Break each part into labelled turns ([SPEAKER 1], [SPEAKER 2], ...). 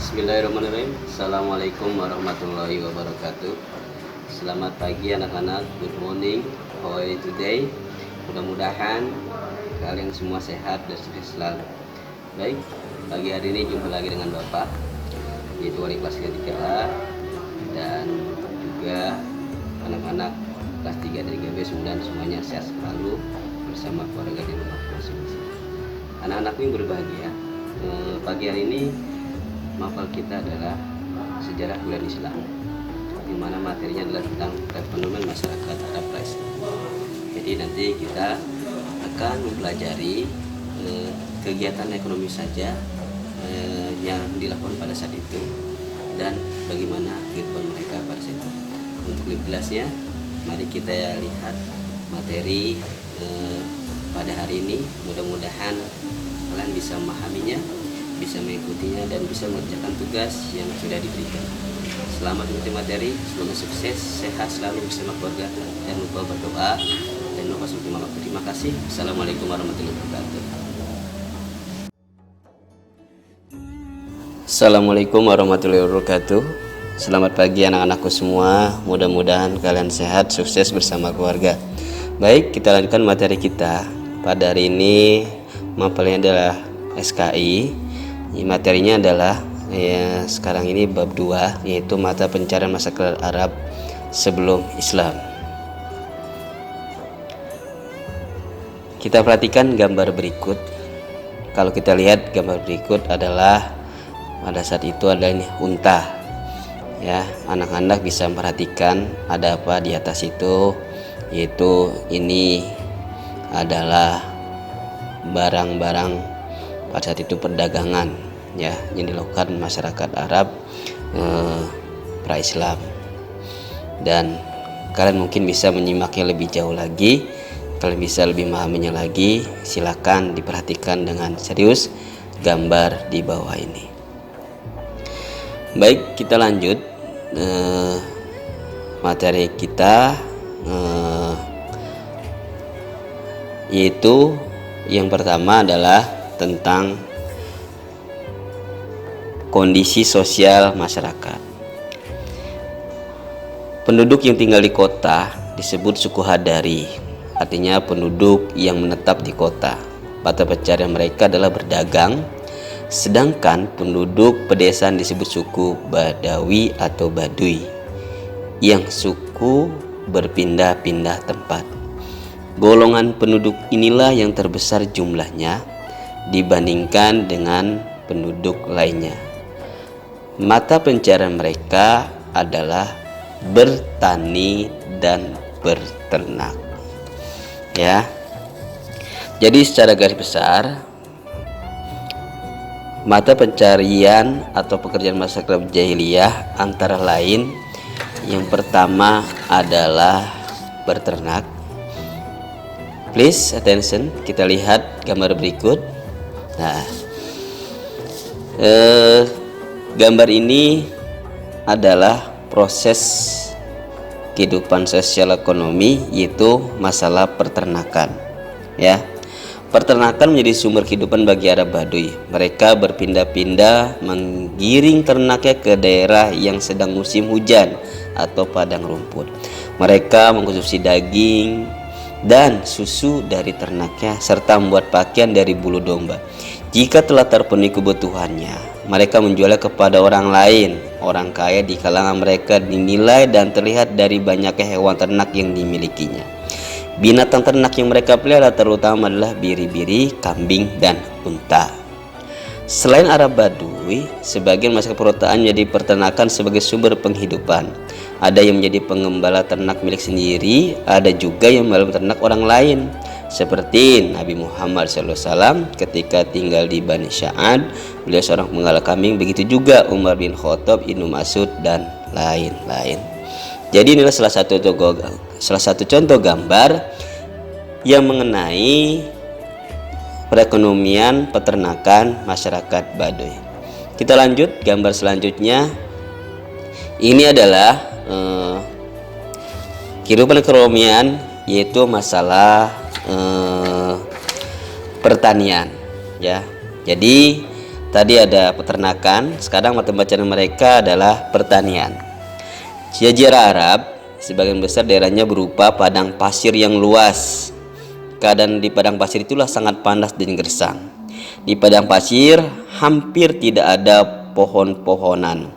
[SPEAKER 1] Bismillahirrahmanirrahim. Assalamualaikum warahmatullahi wabarakatuh. Selamat pagi anak-anak. Good morning. How are you today? Mudah-mudahan kalian semua sehat dan sukses selalu. Baik, pagi hari ini jumpa lagi dengan Bapak, yaitu wali kelas 3A dan juga anak-anak kelas 3 dari GB. Mudah-mudahan semuanya sehat selalu bersama keluarga di rumah masing-masing. Anak-anakku yang berbahagia, pagi hari ini mapel kita adalah sejarah bulan Islam, di mana materinya adalah tentang perekonomian masyarakat Arab Islam. Jadi nanti kita akan mempelajari kegiatan ekonomi saja yang dilakukan pada saat itu dan bagaimana kehidupan mereka pada saat itu. Untuk lebih jelasnya, mari kita lihat materi pada hari ini. Mudah-mudahan kalian bisa memahaminya, bisa mengikutinya, dan bisa mengerjakan tugas yang sudah diberikan. Selamat mengikuti materi, semoga sukses, sehat selalu bersama keluarga, dan lupa berdoa dan lupa terima kasih. Terima kasih. Assalamualaikum warahmatullahi wabarakatuh. Assalamualaikum warahmatullahi wabarakatuh. Selamat pagi anak-anakku semua. Mudah-mudahan kalian sehat, sukses bersama keluarga. Baik, kita lanjutkan materi kita. Pada hari ini mapelnya adalah SKI. Materinya adalah sekarang ini bab 2, yaitu mata pencarian masyarakat Arab sebelum Islam. Kita perhatikan gambar berikut. Kalau kita lihat gambar berikut adalah pada saat itu ada ini unta. Ya, anak-anak bisa memperhatikan ada apa di atas itu, yaitu ini adalah barang-barang pada saat itu perdagangan ya yang dilakukan masyarakat Arab pra-Islam. Dan kalian mungkin bisa menyimaknya lebih jauh lagi, kalian bisa lebih memahaminya lagi. Silakan diperhatikan dengan serius gambar di bawah ini. Baik, kita lanjut materi kita, yaitu yang pertama adalah tentang kondisi sosial masyarakat. Penduduk yang tinggal di kota disebut suku Hadari, artinya penduduk yang menetap di kota. Mata pencarian mereka adalah berdagang, sedangkan penduduk pedesaan disebut suku Badawi atau Baduy, yang suku berpindah-pindah tempat. Golongan penduduk inilah yang terbesar jumlahnya dibandingkan dengan penduduk lainnya. Mata pencarian mereka adalah bertani dan berternak. Ya. Jadi secara garis besar, mata pencarian atau pekerjaan masyarakat jahiliyah antara lain, yang pertama adalah berternak. Please attention, kita lihat gambar berikut. Nah, gambar ini adalah proses kehidupan sosial ekonomi, yaitu masalah peternakan. Ya, peternakan menjadi sumber kehidupan bagi Arab Baduy. Mereka berpindah-pindah menggiring ternaknya ke daerah yang sedang musim hujan atau padang rumput. Mereka mengkonsumsi daging dan susu dari ternaknya serta membuat pakaian dari bulu domba. Jika telah terpenuhi kebutuhannya, mereka menjualnya kepada orang lain. Orang kaya di kalangan mereka dinilai dan terlihat dari banyaknya hewan ternak yang dimilikinya. Binatang ternak yang mereka pelihara terutama adalah biri-biri, kambing, dan unta. Selain Arab Baduy, sebagian masyarakat perkotaan menjadi peternakan sebagai sumber penghidupan. Ada yang menjadi pengembala ternak milik sendiri, ada juga yang memelihara ternak orang lain. Seperti Nabi Muhammad SAW ketika tinggal di Bani Sa'ad, beliau seorang penggembala kambing. Begitu juga Umar bin Khattab, Ibnu Mas'ud, dan lain-lain. Jadi inilah salah satu contoh gambar yang mengenai perekonomian peternakan masyarakat Baduy. Kita lanjut gambar selanjutnya. Ini adalah kehidupan ekonomian, yaitu masalah pertanian ya. Jadi Tadi ada peternakan, sekarang mata pelajaran mereka adalah pertanian. Jazirah Arab sebagian besar daerahnya berupa padang pasir yang luas. Keadaan di padang pasir itulah sangat panas dan gersang. Di padang pasir hampir tidak ada pohon-pohonan,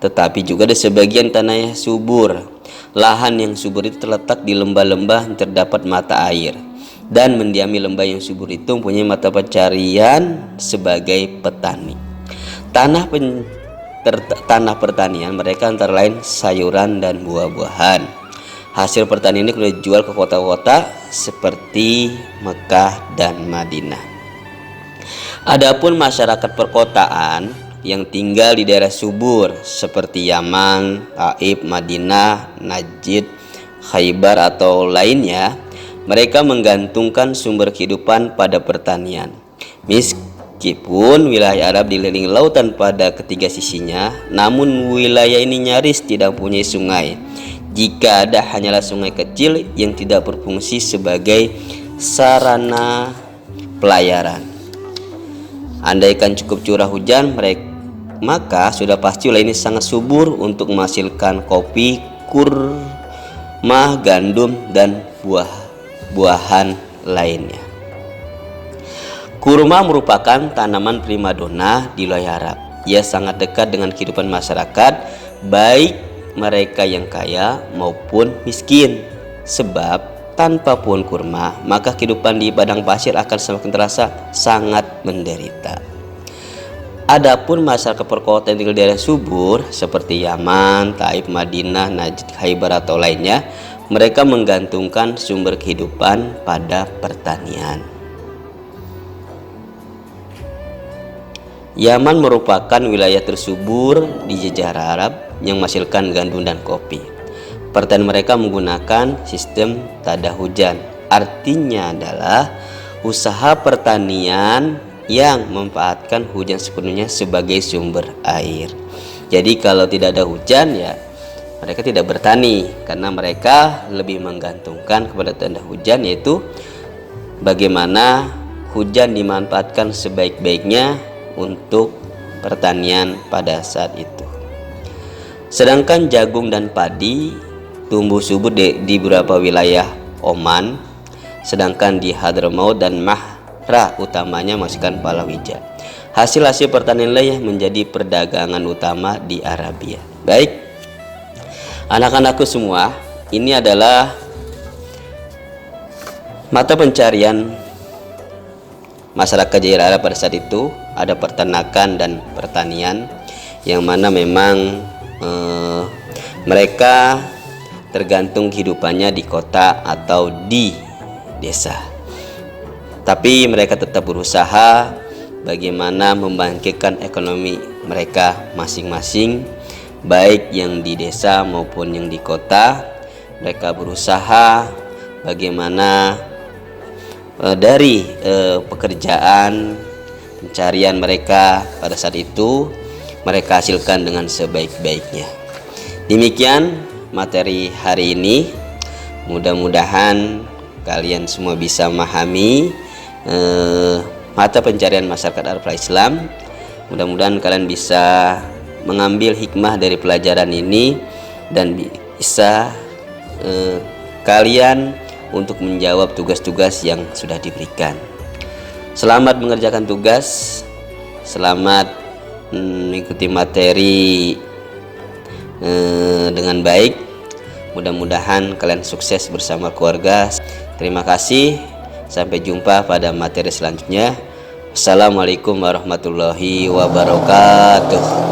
[SPEAKER 1] tetapi juga ada sebagian tanah yang subur. Lahan yang subur itu terletak di lembah-lembah yang terdapat mata air, dan mendiami lembah yang subur itu mempunyai mata pencarian sebagai petani. Tanah pertanian mereka antara lain sayuran dan buah-buahan. Hasil pertanian ini kemudian dijual ke kota-kota seperti Mekah dan Madinah. Adapun masyarakat perkotaan yang tinggal di daerah subur seperti Yaman, Taif, Madinah, Najd, Khaybar atau lainnya, mereka menggantungkan sumber kehidupan pada pertanian. Meskipun wilayah Arab dikelilingi lautan pada ketiga sisinya, namun wilayah ini nyaris tidak mempunyai sungai. Jika ada, hanyalah sungai kecil yang tidak berfungsi sebagai sarana pelayaran. Andaikan cukup curah hujan, maka sudah pasti wilayah ini sangat subur untuk menghasilkan kopi, kurma, gandum, dan buah-buahan lainnya. Kurma merupakan tanaman primadona di wilayah Arab. Ia sangat dekat dengan kehidupan masyarakat, baik mereka yang kaya maupun miskin. Sebab tanpa pohon kurma, maka kehidupan di padang pasir akan semakin terasa sangat menderita. Adapun masyarakat perkotaan yang tinggal di daerah subur seperti Yaman, Taif, Madinah, Najd, Khaybar atau lainnya, mereka menggantungkan sumber kehidupan pada pertanian. Yaman merupakan wilayah tersubur di Jazirah Arab yang menghasilkan gandum dan kopi. Pertanian mereka menggunakan sistem tada hujan. Artinya adalah usaha pertanian yang memanfaatkan hujan sepenuhnya sebagai sumber air. Jadi kalau tidak ada hujan, ya mereka tidak bertani, karena mereka lebih menggantungkan kepada tanda hujan, yaitu bagaimana hujan dimanfaatkan sebaik-baiknya untuk pertanian pada saat itu. Sedangkan jagung dan padi tumbuh subur di beberapa wilayah Oman, sedangkan di Hadramaut dan Mahra utamanya menghasilkan palawija. Hasil-hasil pertanian yang menjadi perdagangan utama di Arabia. Baik, anak-anakku semua, ini adalah mata pencarian masyarakat Jazirah Arab pada saat itu. Ada peternakan dan pertanian, yang mana memang mereka tergantung kehidupannya di kota atau di desa. Tapi mereka tetap berusaha bagaimana membangkitkan ekonomi mereka masing-masing, baik yang di desa maupun yang di kota. Mereka berusaha bagaimana dari pekerjaan pencarian mereka pada saat itu mereka hasilkan dengan sebaik-baiknya. Demikian materi hari ini. Mudah-mudahan kalian semua bisa memahami mata pencarian masyarakat Arab Islam. Mudah-mudahan kalian bisa mengambil hikmah dari pelajaran ini dan bisa kalian untuk menjawab tugas-tugas yang sudah diberikan. Selamat mengerjakan tugas, selamat mengikuti materi dengan baik. Mudah-mudahan kalian sukses bersama keluarga. Terima kasih, sampai jumpa pada materi selanjutnya. Assalamualaikum warahmatullahi wabarakatuh.